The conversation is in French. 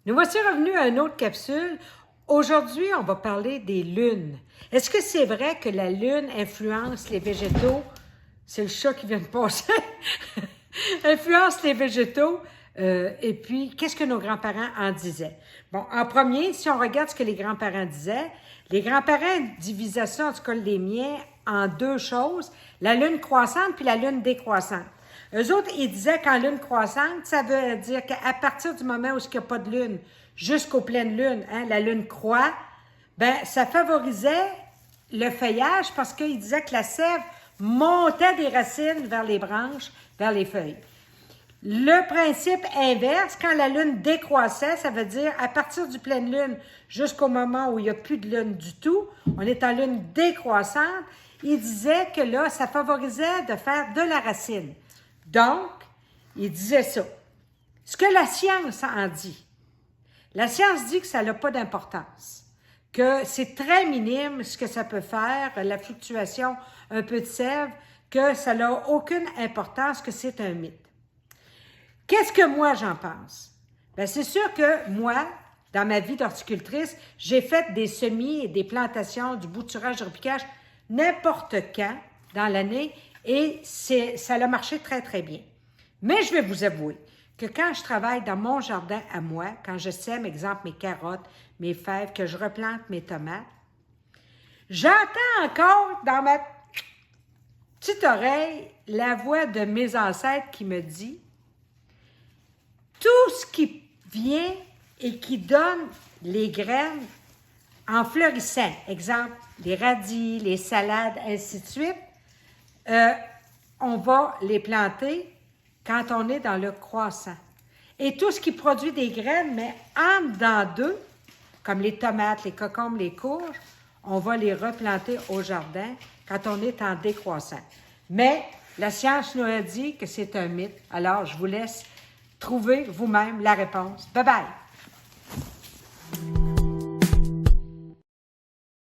Nous voici revenus à une autre capsule. Aujourd'hui, on va parler des lunes. Est-ce que c'est vrai que la lune influence les végétaux? C'est le chat qui vient de passer. Influence les végétaux. Et puis, qu'est-ce que nos grands-parents en disaient? Bon, en premier, si on regarde ce que les grands-parents disaient, les grands-parents divisaient ça, en tout cas les miens, en deux choses, la lune croissante puis la lune décroissante. Eux autres, ils disaient qu'en lune croissante, ça veut dire qu'à partir du moment où il n'y a pas de lune, jusqu'aux pleines lunes, la lune croît, ben ça favorisait le feuillage parce qu'ils disaient que la sève montait des racines vers les branches, vers les feuilles. Le principe inverse, quand la lune décroissait, ça veut dire à partir du pleine lune jusqu'au moment où il n'y a plus de lune du tout, on est en lune décroissante, il disait que là, ça favorisait de faire de la racine. Donc, il disait ça. Ce que la science en dit, la science dit que ça n'a pas d'importance, que c'est très minime ce que ça peut faire, la fluctuation un peu de sève, que ça n'a aucune importance, que c'est un mythe. Qu'est-ce que moi j'en pense? Bien, c'est sûr que moi, dans ma vie d'horticultrice, j'ai fait des semis et des plantations, du bouturage, du repiquage, n'importe quand dans l'année, et ça a marché très, très bien. Mais je vais vous avouer que quand je travaille dans mon jardin à moi, quand je sème, exemple, mes carottes, mes fèves, que je replante mes tomates, j'entends encore dans ma petite oreille la voix de mes ancêtres qui me dit « Tout ce qui vient et qui donne les graines en fleurissant, exemple, les radis, les salades, ainsi de suite, on va les planter quand on est dans le croissant. Et tout ce qui produit des graines, mais en dedans d'eux, comme les tomates, les concombres, les courges, on va les replanter au jardin quand on est en décroissant. Mais la science nous a dit que c'est un mythe. Alors, je vous laisse trouver vous-même la réponse. Bye bye!